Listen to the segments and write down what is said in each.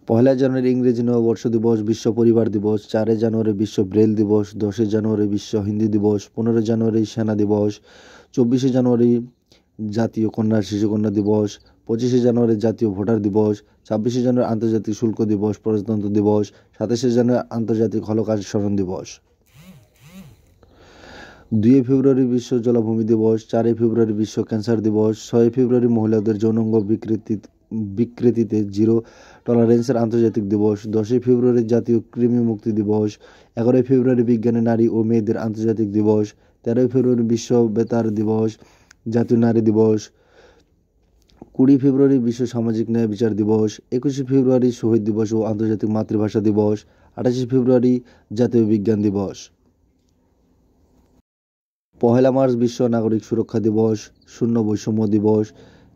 পহেলা জানুয়ারি ইংরেজি নববর্ষ দিবস, বিশ্ব পরিবার দিবস। 4 জানুয়ারি বিশ্ব ব্রেল দিবস। 10 জানুয়ারি বিশ্ব হিন্দি দিবস। 15 জানুয়ারি সেনা দিবস। 24 জানুয়ারি জাতীয় কন্যা শিশুকন্যা দিবস। 25 জানুয়ারি জাতীয় ভোটার দিবস। 26 জানুয়ারি আন্তর্জাতিক শুল্ক দিবস প্রজাতন্ত্র দিবস। 27 জানুয়ারি আন্তর্জাতিক হলোকাস্ট স্মরণ দিবস। 2 ফেব্রুয়ারি বিশ্ব জলাভূমি দিবস। 4 ফেব্রুয়ারি বিশ্ব ক্যান্সার দিবস। 6 ফেব্রুয়ারি মহিলাদের যৌনাঙ্গ বিকৃতিতে জিরো টলারেন্সের আন্তর্জাতিক দিবস। 10 ফেব্রুয়ারি জাতীয় কৃমি মুক্তি দিবস। 11 ফেব্রুয়ারি বিজ্ঞানী নারী ও মেয়েদের আন্তর্জাতিক দিবস। 13 ফেব্রুয়ারি বিশ্ব বেতার দিবস জাতীয় নারী দিবস। 20 ফেব্রুয়ারি বিশ্ব সামাজিক ন্যায় বিচার দিবস। 21 ফেব্রুয়ারি শহীদ দিবস ও আন্তর্জাতিক মাতৃভাষা দিবস। 28 ফেব্রুয়ারি জাতীয় বিজ্ঞান দিবস। 1 মার্চ বিশ্ব নাগরিক সুরক্ষা দিবস। 0 বৈষম্য দিবস।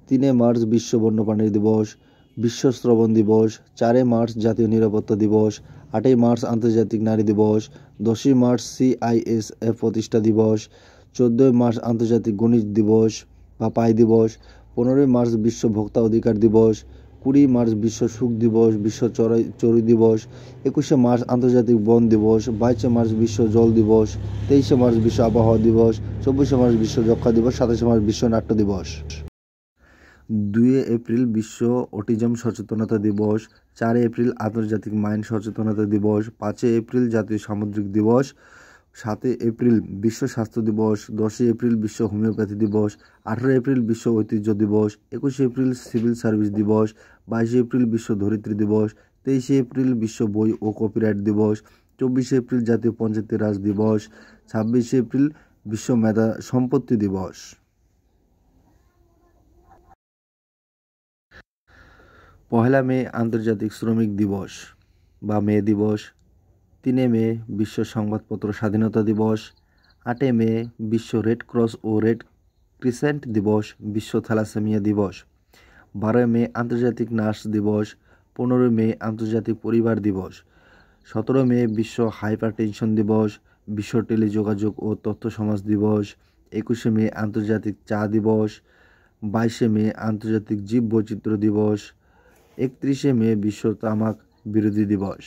3 মার্চ বিশ্ব বন্যপ্রাণী দিবস। বিশ্ব শ্রবণ দিবস। 4 মার্চ জাতীয় নিরাপত্তা দিবস। 8 মার্চ আন্তর্জাতিক নারী দিবস। 10 মার্চ CISF প্রতিষ্ঠা দিবস। 14 মার্চ আন্তর্জাতিক গণিত দিবস বা পাই দিবস। 15 মার্চ বিশ্ব ভোক্তা অধিকার দিবস। 20 মার্চ বিশ্ব সুখ দিবস, বিশ্ব চড়ুই দিবস। 21 মার্চ আন্তর্জাতিক বন দিবস। 22 মার্চ বিশ্ব জল দিবস। 23 মার্চ বিশ্ব আবহাওয়া দিবস। 24 মার্চ বিশ্ব যক্ষা দিবস। 27 মার্চ বিশ্ব নাট্য দিবস। 2 এপ্রিল বিশ্ব অটিজম সচেতনতা দিবস। 4 এপ্রিল আন্তর্জাতিক মাইন্ড সচেতনতা দিবস। 5 এপ্রিল জাতীয় সামুদ্রিক দিবস। 7 এপ্রিল বিশ্ব স্বাস্থ্য দিবস। 10 এপ্রিল বিশ্ব হোমিওপ্যাথি দিবস। 18 এপ্রিল বিশ্ব ঐতিহ্য দিবস। 21 এপ্রিল সিভিল সার্ভিস দিবস। 22 এপ্রিল বিশ্ব ধরিত্রী দিবস। 23 এপ্রিল বিশ্ব বই ও কপিরাইট দিবস। 24 এপ্রিল জাতীয় পঞ্চায়েতি রাজ দিবস। 26 এপ্রিল বিশ্ব মেধা সম্পত্তি দিবস। 1 মে আন্তর্জাতিক শ্রমিক দিবস বা মে দিবস। 3 মে বিশ্ব সংবাদপত্র স্বাধীনতা দিবস। 8 মে বিশ্ব রেড ক্রস ও রেড ক্রিসেন্ট দিবস, বিশ্ব থ্যালাসেমিয়া দিবস। 12 মে আন্তর্জাতিক নার্স দিবস। 15 মে আন্তর্জাতিক পরিবার দিবস। 17 মে বিশ্ব হাইপারটেনশন দিবস, বিশ্ব টেলিযোগাযোগ ও তথ্য সমাজ দিবস। 21 মে আন্তর্জাতিক চা দিবস। 22 মে আন্তর্জাতিক জীব বৈচিত্র্য দিবস। 31 মে বিশ্ব তামাক বিরোধী দিবস।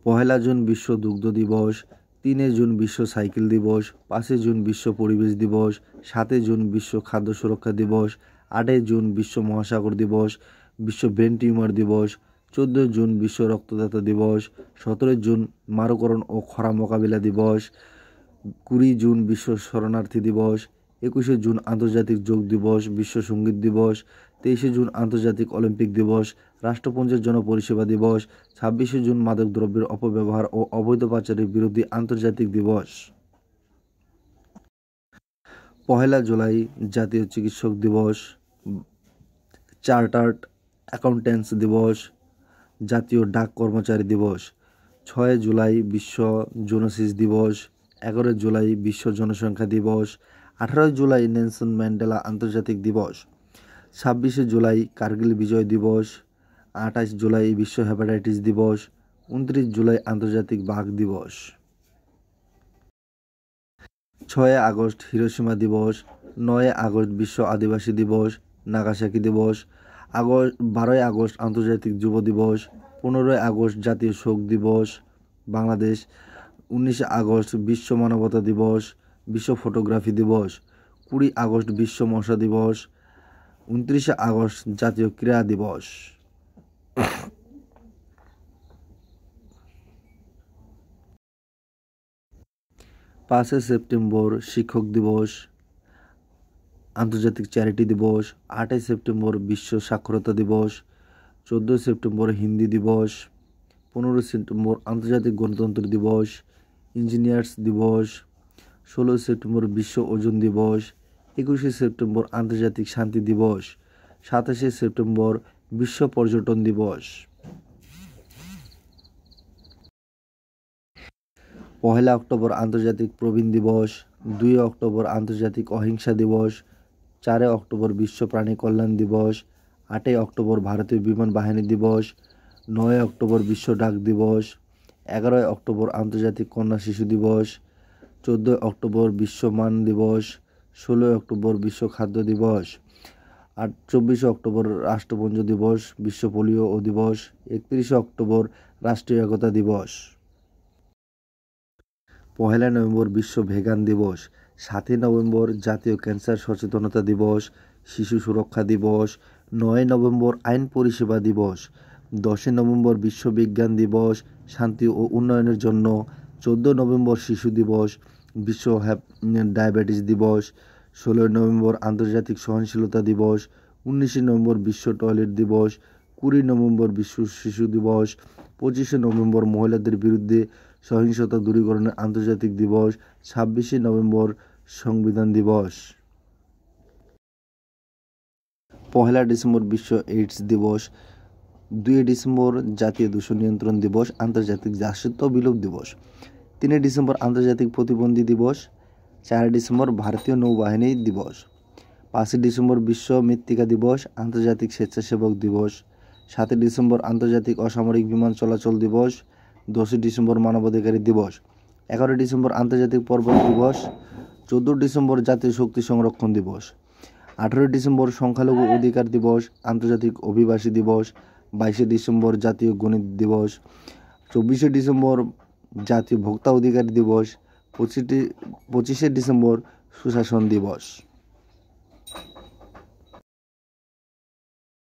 1 জুন বিশ্ব দুগ্ধ দিবস। 3 জুন বিশ্ব সাইকেল দিবস। 5 জুন বিশ্ব পরিবেশ দিবস। 7 জুন বিশ্ব খাদ্য সুরক্ষা দিবস। 8 জুন বিশ্ব মহাসাগর দিবস, বিশ্ব ব্রেন টিউমার দিবস। 14 জুন বিশ্ব রক্তদাতা দিবস। 17 জুন মারুকরণ ও খরা মোকাবিলা দিবস। 20 জুন বিশ্ব শরণার্থী দিবস। 21 জুন আন্তর্জাতিক যোগ দিবস, বিশ্ব সঙ্গীত দিবস। 23 জুন আন্তর্জাতিক অলিম্পিক দিবস, রাষ্ট্রপুঞ্জের জনপরিষেবা দিবস। 26 জুন মাদক দ্রব্যের অপব্যবহার ও অবৈধ পাচারের বিরোধী আন্তর্জাতিক দিবস। 1 জুলাই জাতীয় চিকিৎসক দিবস, চার্টার্ড অ্যাকাউন্ট্যান্টস দিবস, জাতীয় ডাক কর্মচারী দিবস। 6 জুলাই বিশ্ব জোনোসিস দিবস। 11 জুলাই বিশ্ব জনসংখ্যা দিবস। 18 জুলাই নেলসন ম্যান্ডেলা আন্তর্জাতিক দিবস। 26 জুলাই কার্গিল বিজয় দিবস। 28 জুলাই বিশ্ব হেপাটাইটিস দিবস। 29 জুলাই আন্তর্জাতিক বাঘ দিবস। 6 আগস্ট হিরোশিমা দিবস। 9 আগস্ট বিশ্ব আদিবাসী দিবস, নাগাসাকি দিবস। 12 আগস্ট আন্তর্জাতিক যুব দিবস। 15 আগস্ট জাতীয় শোক দিবস বাংলাদেশ। 19 আগস্ট বিশ্ব মানবতা দিবস, বিশ্ব ফটোগ্রাফি দিবস। 20 আগস্ট বিশ্ব মশা দিবস। 29 আগস্ট জাতীয় ক্রীড়া দিবস। 5 সেপ্টেম্বর শিক্ষক দিবস, আন্তর্জাতিক চ্যারিটি দিবস। 8 সেপ্টেম্বর বিশ্ব সাক্ষরতা দিবস। 14 সেপ্টেম্বর হিন্দি দিবস। 15 সেপ্টেম্বর আন্তর্জাতিক গণতন্ত্র দিবস, ইঞ্জিনিয়ার্স দিবস। 16 সেপ্টেম্বর বিশ্ব ওজন দিবস। 21 সেপ্টেম্বর আন্তর্জাতিক শান্তি দিবস। 27 সেপ্টেম্বর বিশ্ব পর্যটন দিবস। 1 অক্টোবর আন্তর্জাতিক প্রবীণ দিবস। 2 অক্টোবর আন্তর্জাতিক অহিংসা দিবস। 4 অক্টোবর বিশ্ব প্রাণী কল্যাণ দিবস। 8 অক্টোবর ভারতীয় বিমান বাহিনী দিবস। 9 অক্টোবর বিশ্ব ডাক দিবস। 11 অক্টোবর আন্তর্জাতিক কন্যা শিশু দিবস। 14 অক্টোবর বিশ্ব মান দিবস। 16 অক্টোবর বিশ্ব খাদ্য দিবস। 24 অক্টোবর রাষ্ট্রপুঞ্জ দিবস, বিশ্ব পোলিও দিবস। 31 অক্টোবর রাষ্ট্রীয় একতা দিবস। 1 নভেম্বর বিশ্ব ভেগান দিবস। 7 নভেম্বর জাতীয় ক্যান্সার সচেতনতা দিবস, শিশু সুরক্ষা দিবস। 9 নভেম্বর আইন পরিষেবা দিবস। 10 নভেম্বর বিশ্ব বিজ্ঞান দিবস, শান্তি ও উন্নয়নের জন্য। 14 নভেম্বর শিশু দিবস, বিশ্ব ডায়াবেটিস দিবস। 16 নভেম্বর আন্তর্জাতিক সহনশীলতা দিবস। 19 নভেম্বর বিশ্ব টয়লেট দিবস। 20 নভেম্বর বিশ্ব শিশু দিবস। 25 নভেম্বর মহিলাদের বিরুদ্ধে সহিংসতা দূরীকরণের আন্তর্জাতিক দিবস। 26 নভেম্বর সংবিধান দিবস। 1 ডিসেম্বর বিশ্ব এইডস দিবস। 2 ডিসেম্বর জাতীয় দূষণ নিয়ন্ত্রণ দিবস, আন্তর্জাতিক দাসত্ব বিলোপ দিবস। 3 ডিসেম্বর আন্তর্জাতিক প্রতিবন্ধী দিবস। 4 ডিসেম্বর ভারতীয় নৌবাহিনী দিবস। 5 ডিসেম্বর বিশ্ব মৃত্তিকা দিবস, আন্তর্জাতিক স্বেচ্ছাসেবক দিবস। 7 ডিসেম্বর আন্তর্জাতিক অসামরিক বিমান চলাচল দিবস। 10 ডিসেম্বর মানবাধিকার দিবস। 11 ডিসেম্বর আন্তর্জাতিক পর্বত দিবস। 14 ডিসেম্বর জাতীয় শক্তি সংরক্ষণ দিবস। 18 ডিসেম্বর সংখ্যালঘু অধিকার দিবস, আন্তর্জাতিক অভিবাসী দিবস। 22 ডিসেম্বর জাতীয় গণিত দিবস। 24 ডিসেম্বর জাতীয় ভোক্তা অধিকার দিবস। 25 ডিসেম্বর সুশাসন দিবস।